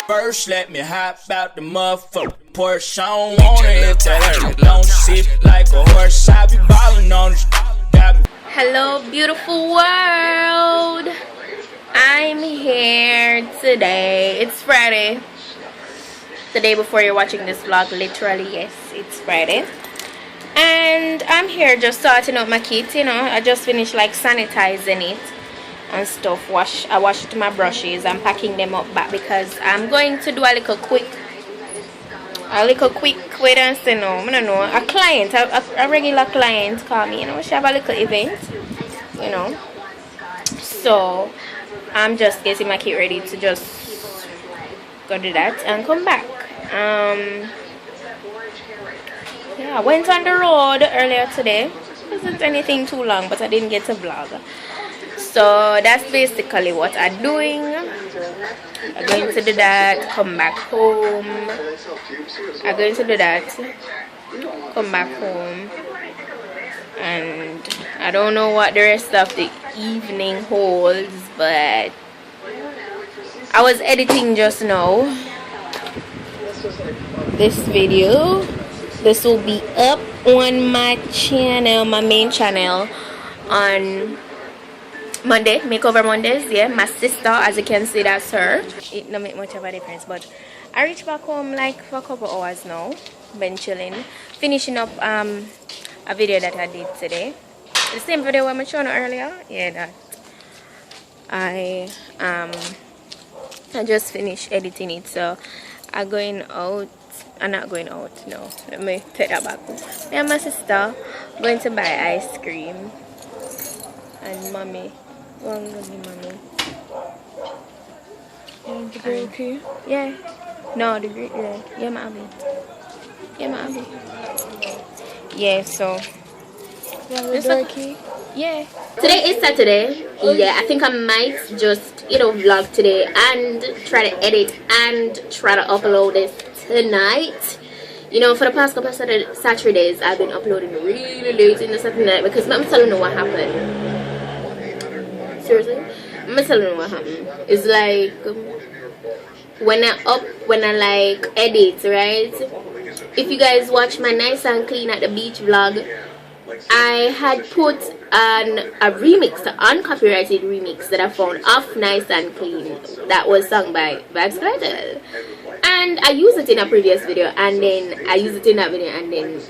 First, let me hop out the motherfucker Porsche. I don't wanna hit that long shit like a horse. I be ballin' on this. Hello, beautiful world. I'm here today. It's Friday. The day before you're watching this vlog, literally, yes, it's Friday. And I'm here just sorting out my kit, you know. I just finished like sanitizing it and stuff. I washed my brushes. I'm packing them up back because I'm going to do a little quick wait and say no. I don't know. A client, a regular client call me, you know. She have a little event, you know. So I'm just getting my kit ready to just go do that and come back. Yeah, I went on the road earlier today. It wasn't anything too long, but I didn't get to vlog. So that's basically what I'm doing. I'm going to do that, come back home. I'm going to do that, come back home. And I don't know what the rest of the evening holds, but I was editing just now this video. This will be up on my channel, my main channel, on Monday, Makeover Mondays. Yeah, my sister, as you can see, that's her. It don't make much of a difference, but I reached back home like for a couple hours now. Been chilling, finishing up a video that I did today. The same video I showed earlier. Yeah, that I just finished editing it, so I'm going out. I'm not going out, no, let me take that back. Me and my sister going to buy ice cream, and mommy, mommy. The green key? Yeah. No, the green, yeah, my abby. Yeah, my abby. Yeah, so. The key? Yeah. Today is Saturday. Yeah, I think I might just, you know, vlog today and try to edit and try to upload this tonight. You know, for the past couple of Saturdays, I've been uploading really late in the Saturday night because I'm telling you what happened. Seriously, I'm telling you what happened. It's like when I like edit, right? If you guys watch my nice and clean at the beach vlog, I had put a remix, an uncopyrighted remix that I found of Nice and Clean that was sung by Vibes Cartel. And I used it in a previous video, and then I used it in that video, and then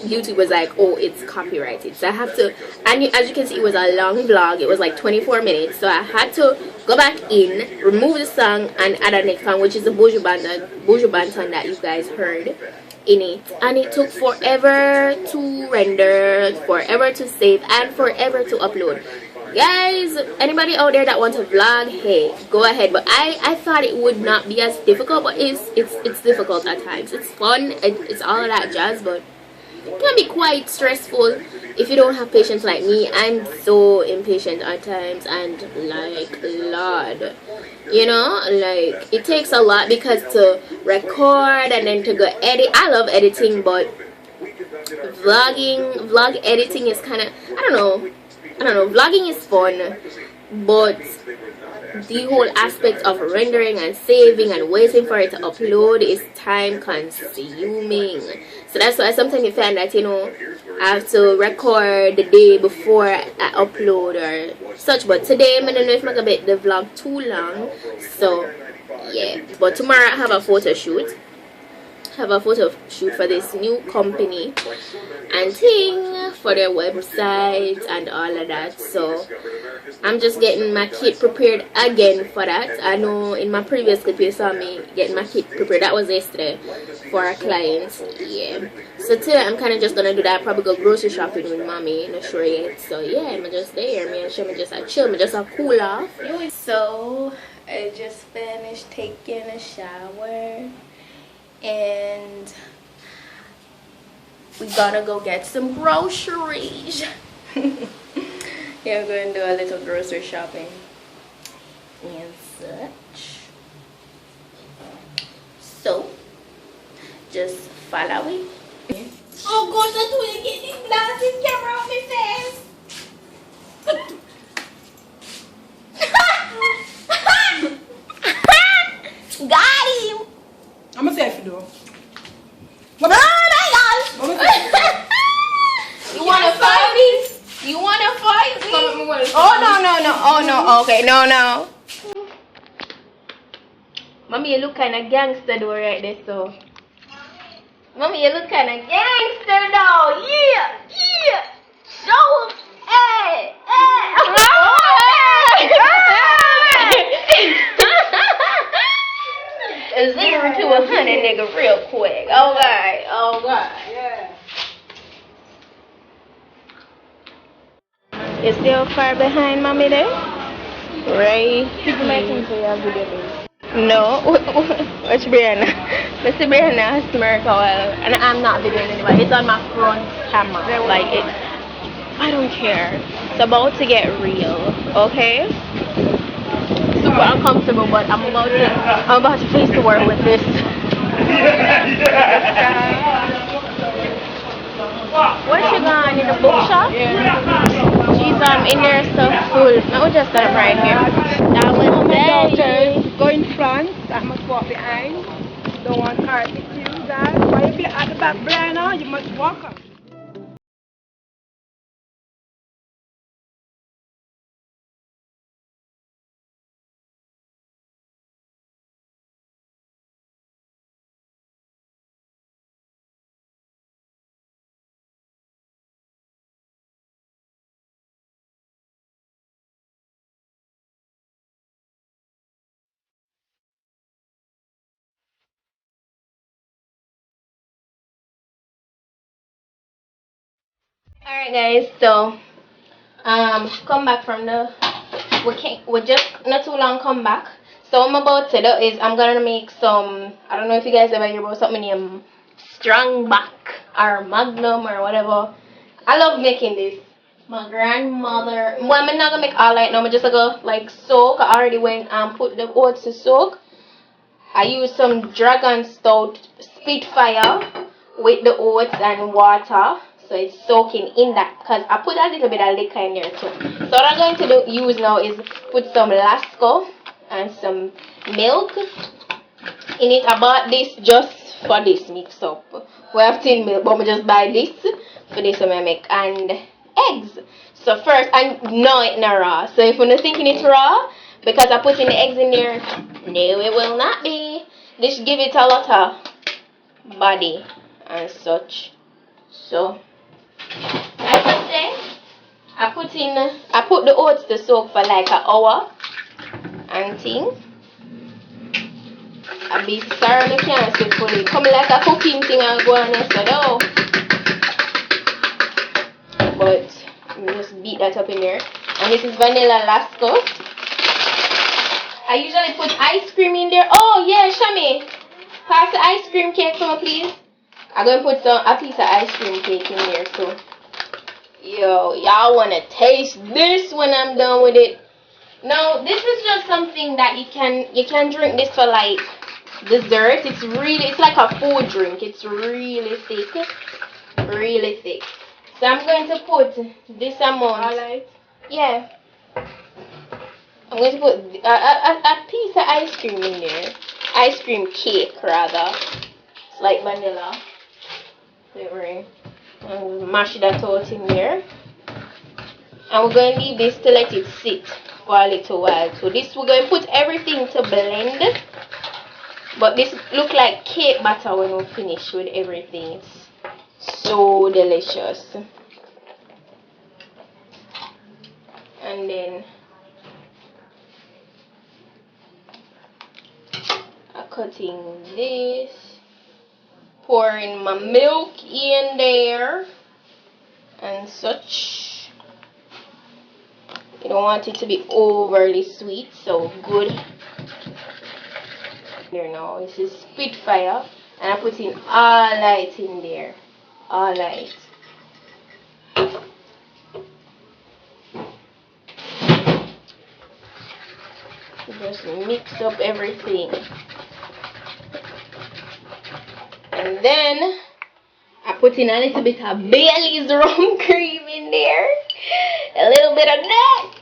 YouTube was like, oh, it's copyrighted. So I have to, and as you can see, it was a long vlog. It was like 24 minutes. So I had to go back in, remove the song, and add a next one, which is the Buju Banton that you guys heard in it. And it took forever to render, forever to save, and forever to upload. Guys, anybody out there that wants to vlog, hey, go ahead. But I thought it would not be as difficult, but it's difficult at times. It's fun, it's all of that jazz, but it can be quite stressful if you don't have patience like me. I'm so impatient at times, and like, Lord, you know, like, it takes a lot because to record and then to go edit. I love editing, but vlog editing is kind of, I don't know, vlogging is fun, but the whole aspect of rendering and saving and waiting for it to upload is time consuming. So that's why sometimes you find that, you know, I have to record the day before I upload or such. But today, I don't know if I'm gonna make the vlog too long, so yeah. But tomorrow I have a photo shoot. For this new company and thing for their website and all of that. So I'm just getting my kit prepared again for that. I know in my previous clip you saw me getting my kit prepared. That was yesterday for a client. Yeah. So today I'm kind of just gonna do that. Probably go grocery shopping with mommy. Not sure yet. So yeah, I'm just there. Me and she just a chill. Me just a cool off. So I just finished taking a shower. And we gotta go get some groceries. Yeah, we're going to do a little grocery shopping and such. So just follow me. Oh gosh, I told you get this blasting camera on my face. Got him. I'm gonna say if you do. Oh my gosh. You wanna fight me? You wanna fight me? Oh no. Oh no. Okay, no. Mommy, you look kinda gangster though right there, so. Mommy, you look kinda gangster though. Yeah. Show 'em. Hey. A 0 to 100, nigga, real quick. Oh God. Yeah. You still far behind, mommy there? Right. People might think you have video baby. No. Watch Brianna. Mr. Brianna smirk a while. And I'm not videoing anybody. It's on my front camera. Like, I don't care. It's about to get real. Okay? Super uncomfortable, but I'm about to face the world with this. Where's she gone? In the bookshop? She's in there so full. No, just right here. That was Daughters, go in front. I must walk behind. Don't want car to you, guys. Why you be at the back, Brianna? You must walk up. Alright guys, so come back from the we just not too long come back. So what I'm about to do is I'm gonna make some, I don't know if you guys ever hear about something named strong back or magnum or whatever. I love making this. My grandmother, well, I'm not gonna make all right now, I'm just gonna like soak. I already went and put the oats to soak. I use some dragon stout spitfire with the oats and water, so it's soaking in that, because I put a little bit of liquor in there too. So what I'm going to use now is put some Lasco and some milk in it. I bought this just for this mix up. We have tin milk, but I just buy this for this one I make, and eggs. So first, I know it's not raw, so if you're thinking it's raw because I put in the eggs in there, no, it will not be. This give it a lot of body and such. So like I say, I put the oats to soak for like an hour and things. I be sorry I can't sit fully. Come like a cooking thing and go on and said, oh. But just beat that up in there. And this is vanilla Lasco. I usually put ice cream in there. Oh yeah, Shami, pass the ice cream cake for me, please. I'm gonna put a piece of ice cream cake in there too. Yo, y'all wanna taste this when I'm done with it? No, this is just something that you can drink this for like dessert. It's like a food drink. It's really thick, really thick. So I'm going to put this amount. Yeah. I'm going to put a piece of ice cream in there. Ice cream cake, rather. It's like vanilla flavoring. And mash that out in there. And we're going to leave this to let it sit for a little while. So this, we're going to put everything to blend. But this look like cake batter when we finish with everything. It's so delicious. And then cutting this, pouring my milk in there and such. You don't want it to be overly sweet, so good. There now, this is Spitfire, and I put in all light in there, all light. Just mix up everything. And then I put putting a little bit of Bailey's rum cream in there. A little bit of that.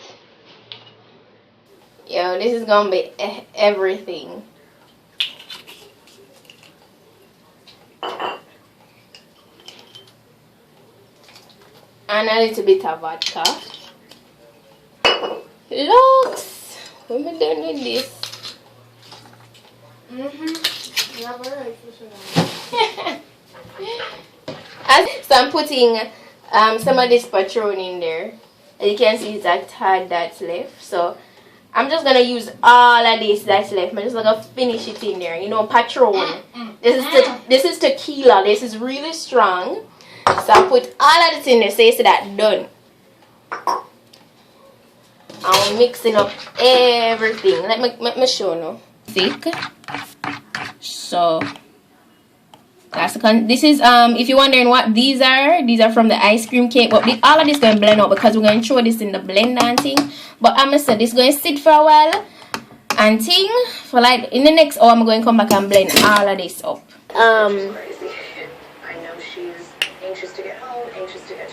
Yo, this is gonna be everything. And a little bit of vodka. Looks, when we done with this. So I'm putting some of this Patron in there. As you can see, it's a tad that's left. So I'm just gonna use all of this that's left. I'm just gonna finish it in there. You know, Patron. This is tequila. This is really strong. So I put all of this in there. So you see that done. I'm mixing up everything. Let me show you. Thick. So that's this is if you're wondering what these are from the ice cream cake. But all of this going to blend out because we're going to throw this in the blender and thing. But I'm gonna say this going to sit for a while and thing for like in the next hour. I'm going to come back and blend all of this up.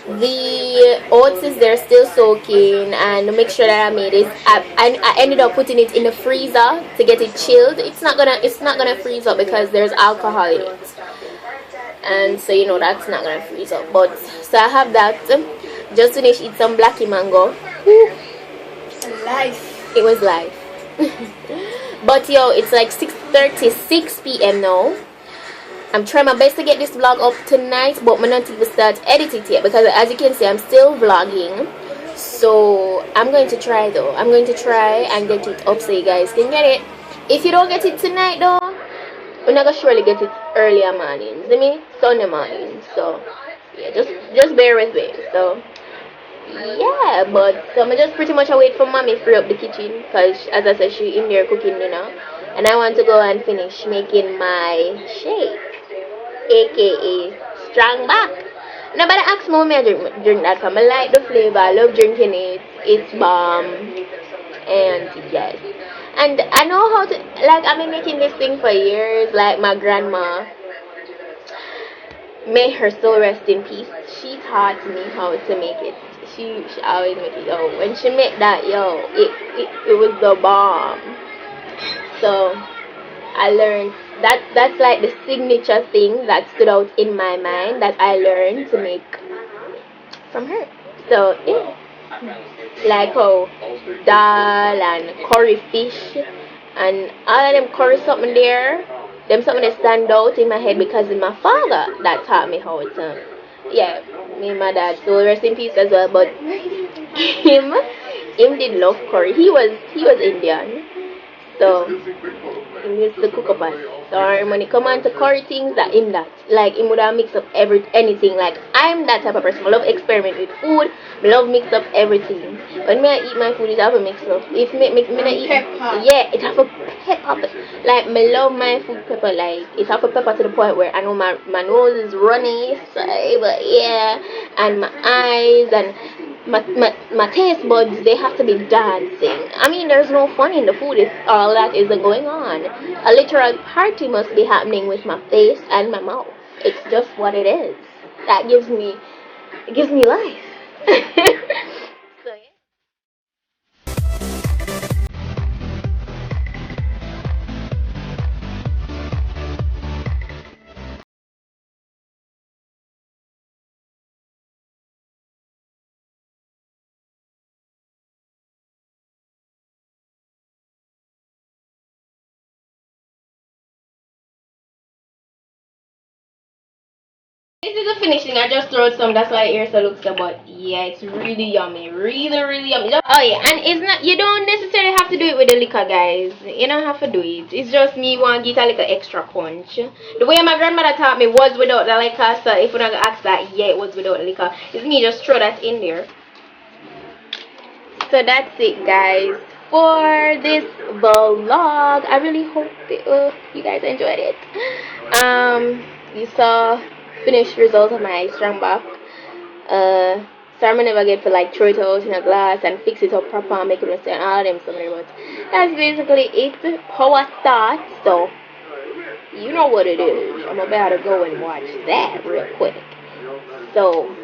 The oats is there still soaking, and the mixture that I made is I ended up putting it in the freezer to get it chilled. It's not gonna freeze up because there's alcohol in it, and so you know that's not gonna freeze up. But so I have that. Just finished eat some blacky mango. Life. It was life. But yo, it's like 6:36 p.m. now. I'm trying my best to get this vlog up tonight, but I'm not even start editing it yet because as you can see I'm still vlogging. So I'm going to try though. I'm going to try and get it up so you guys can get it. If you don't get it tonight though, we're not gonna surely get it earlier mornings. I mean Sunday morning. So yeah, just bear with me. So yeah, but so I'm just pretty much wait for mommy to free up the kitchen because as I said she in there cooking dinner, and I want to go and finish making my shake, aka strong back. Nobody ask me when I drink that because I like the flavor. I love drinking it. It's bomb. And yes, and I know how to, like, I've been making this thing for years. Like my grandma, may her soul rest in peace, she taught me how to make it. She always make it. Yo, when she made that, yo, it was the bomb. So I learned that's like the signature thing that stood out in my mind that I learned to make from her. So yeah, like how dal and curry fish and all of them curry something there, them something that stand out in my head because it's my father that taught me how to. Yeah, me and my dad, so rest in peace as well. But him did love curry. He was Indian, so he used to cook up on. So when it come on to curry things, that him that like him would have mix up anything. Like I'm that type of person. I love experiment with food. I love mix up everything. When me I eat my food, it have a mix up. If me not eat, yeah, it have a pepper. Like me love my food pepper. Like it have a pepper to the point where I know my nose is running. So, but yeah, and my eyes and my taste buds, they have to be dancing. I mean, there's no fun in the food if all that isn't going on. A literal party must be happening with my face and my mouth. It's just what it is. That gives me life. So yeah. This is the finishing. I just throw some. That's why it so looks so. But yeah, it's really yummy. Really yummy. Oh yeah, and it's not. You don't necessarily have to do it with the liquor, guys. You don't have to do it. It's just me want to get a little extra punch. The way my grandmother taught me was without the liquor. So if you're not gonna ask that, yeah, it was without the liquor. It's me just throw that in there. So that's it, guys, for this vlog. I really hope you guys enjoyed it. You saw finished result of my strong back. So I'm never get to like throw it out in a glass and fix it up proper and make it and all of them something, but that's basically it. Power start. So you know what it is. I'm about to go and watch that real quick. So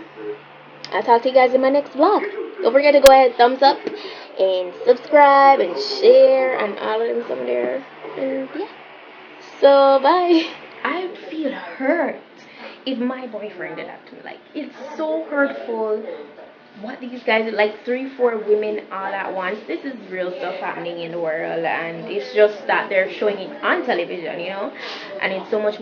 I'll talk to you guys in my next vlog. Don't forget to go ahead, thumbs up and subscribe and share and all of them some there. And yeah. So bye. I feel hurt if my boyfriend did that to me. Like, it's so hurtful what these guys, like 3-4 women all at once. This is real stuff happening in the world, and it's just that they're showing it on television, and it's so much